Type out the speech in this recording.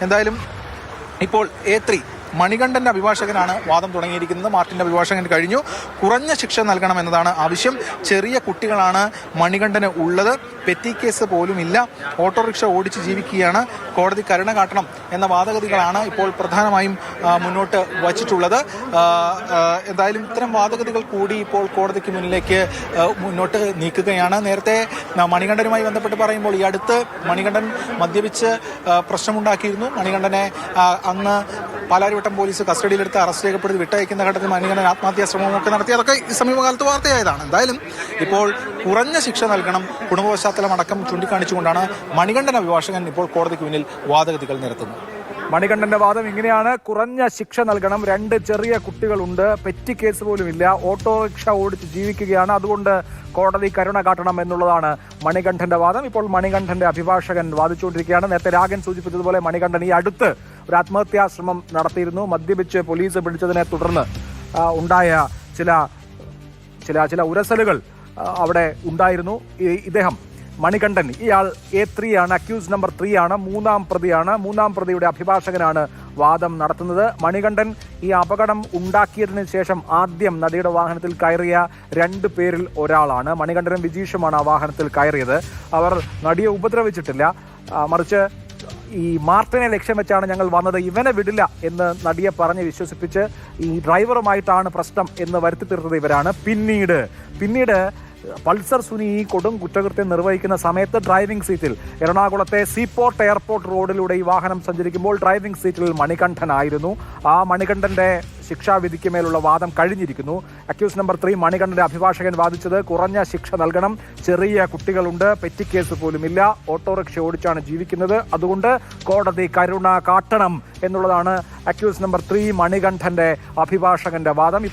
എന്തായാലും ഇപ്പോൾ A3 മണികണ്ഠന്റെ അഭിഭാഷകനാണ് വാദം തുടങ്ങിയിരിക്കുന്നത്. മാർട്ടിന്റെ അഭിഭാഷകൻ കഴിഞ്ഞു. കുറഞ്ഞ ശിക്ഷ നൽകണമെന്നതാണ് ആവശ്യം. ചെറിയ കുട്ടികളാണ് മണികണ്ഠന് ഉള്ളത്. പെറ്റി കേസ് പോലുമില്ല. ഓട്ടോറിക്ഷ ഓടിച്ച് ജീവിക്കുകയാണ്. കോടതി കരുണ കാട്ടണം എന്ന വാദഗതികളാണ് ഇപ്പോൾ പ്രധാനമായും മുന്നോട്ട് വച്ചിട്ടുള്ളത്. എന്തായാലും ഇത്തരം വാദഗതികൾ കൂടി ഇപ്പോൾ കോടതിക്ക് മുന്നിലേക്ക് മുന്നോട്ട് നീക്കുകയാണ്. നേരത്തെ മണികണ്ഠനുമായി ബന്ധപ്പെട്ട് പറയുമ്പോൾ ഈ അടുത്ത് മണികണ്ഠൻ മദ്യപിച്ച് പ്രശ്നമുണ്ടാക്കിയിരുന്നു. മണികണ്ഠനെ അന്ന് പാലാരിവട്ടം പോലീസ് കസ്റ്റഡിയിലെടുത്ത് അറസ്റ്റ് രേഖപ്പെടുത്തി വിട്ടയക്കുന്ന ഘട്ടത്തിൽ മണികണ്ഠൻ ആത്മഹത്യാ ശ്രമമൊക്കെ നടത്തി. അതൊക്കെ ഈ സമീപകാലത്ത് വാർത്തയായതാണ്. എന്തായാലും ഇപ്പോൾ കുറഞ്ഞ ശിക്ഷ നൽകണം, കുടുംബ പശ്ചാത്തലം അടക്കം ചൂണ്ടിക്കാണിച്ചുകൊണ്ടാണ് മണികണ്ഠൻ അഭിഭാഷകൻ ഇപ്പോൾ കോടതിക്ക് മുന്നിൽ വാദഗതികൾ നിരത്തുന്നത്. മണികണ്ഠന്റെ വാദം ഇങ്ങനെയാണ്: കുറഞ്ഞ ശിക്ഷ നൽകണം, 2 ചെറിയ കുട്ടികളുണ്ട്, പെറ്റി കേസ് പോലുമില്ല, ഓട്ടോറിക്ഷ ഓടിച്ച് ജീവിക്കുകയാണ്, അതുകൊണ്ട് കോടതി കരുണ കാട്ടണം എന്നുള്ളതാണ് മണികണ്ഠന്റെ വാദം. ഇപ്പോൾ മണികണ്ഠന്റെ അഭിഭാഷകൻ വാദിച്ചുകൊണ്ടിരിക്കുകയാണ്. നേരത്തെ രാഗൻ സൂചിപ്പിച്ചതുപോലെ മണികണ്ഠൻ ഈ അടുത്ത് ഒരു ആത്മഹത്യാ ശ്രമം നടത്തിയിരുന്നു. മദ്യപിച്ച് പോലീസ് പിടിച്ചതിനെ തുടർന്ന് ഉണ്ടായ ചില ഉരസലുകൾ അവിടെ ഉണ്ടായിരുന്നു. ഇദ്ദേഹം മണികണ്ഠൻ, ഇയാൾ A3 ആണ്, അക്യൂസ് നമ്പർ 3 ആണ്, 3-ാം പ്രതിയാണ്. 3-ാം പ്രതിയുടെ അഭിഭാഷകനാണ് വാദം നടത്തുന്നത്. മണികണ്ഠൻ ഈ അപകടം ഉണ്ടാക്കിയതിന് ശേഷം ആദ്യം നടിയുടെ വാഹനത്തിൽ കയറിയ 2 പേരിൽ ഒരാളാണ്. മണികണ്ഠനും വിജീഷുമാണ് ആ വാഹനത്തിൽ കയറിയത്. അവർ നടിയെ ഉപദ്രവിച്ചിട്ടില്ല, മറിച്ച് ഈ മാർട്ടിനെ ലക്ഷ്യം വെച്ചാണ് ഞങ്ങൾ വന്നത്, ഇവനെ വിടില്ല എന്ന് നടിയെ പറഞ്ഞ് വിശ്വസിപ്പിച്ച് ഈ ഡ്രൈവറുമായിട്ടാണ് പ്രശ്നം എന്ന് വരുത്തി തീർത്തത് ഇവരാണ്. പിന്നീട് പൾസർ സുനി ഈ കൊടും കുറ്റകൃത്യം നിർവഹിക്കുന്ന സമയത്ത് ഡ്രൈവിംഗ് സീറ്റിൽ എറണാകുളത്തെ സീപോർട്ട് എയർപോർട്ട് റോഡിലൂടെ ഈ വാഹനം സഞ്ചരിക്കുമ്പോൾ ഡ്രൈവിംഗ് സീറ്റിൽ മണികണ്ഠനായിരുന്നു. ആ മണികണ്ഠന്റെ ശിക്ഷാവിധിക്ക് മേലുള്ള വാദം കഴിഞ്ഞിരിക്കുന്നു. അക്യൂസ് നമ്പർ 3 മണികണ്ഠന്റെ അഭിഭാഷകൻ വാദിച്ചത് കുറഞ്ഞ ശിക്ഷ നൽകണം, ചെറിയ കുട്ടികളുണ്ട്, പെറ്റി കേസ് പോലുമില്ല, ഓട്ടോറിക്ഷ ഓടിച്ചാണ് ജീവിക്കുന്നത്, അതുകൊണ്ട് കോടതി കരുണ കാട്ടണം എന്നുള്ളതാണ് അക്യൂസ് നമ്പർ 3 മണികണ്ഠന്റെ അഭിഭാഷകന്റെ വാദം.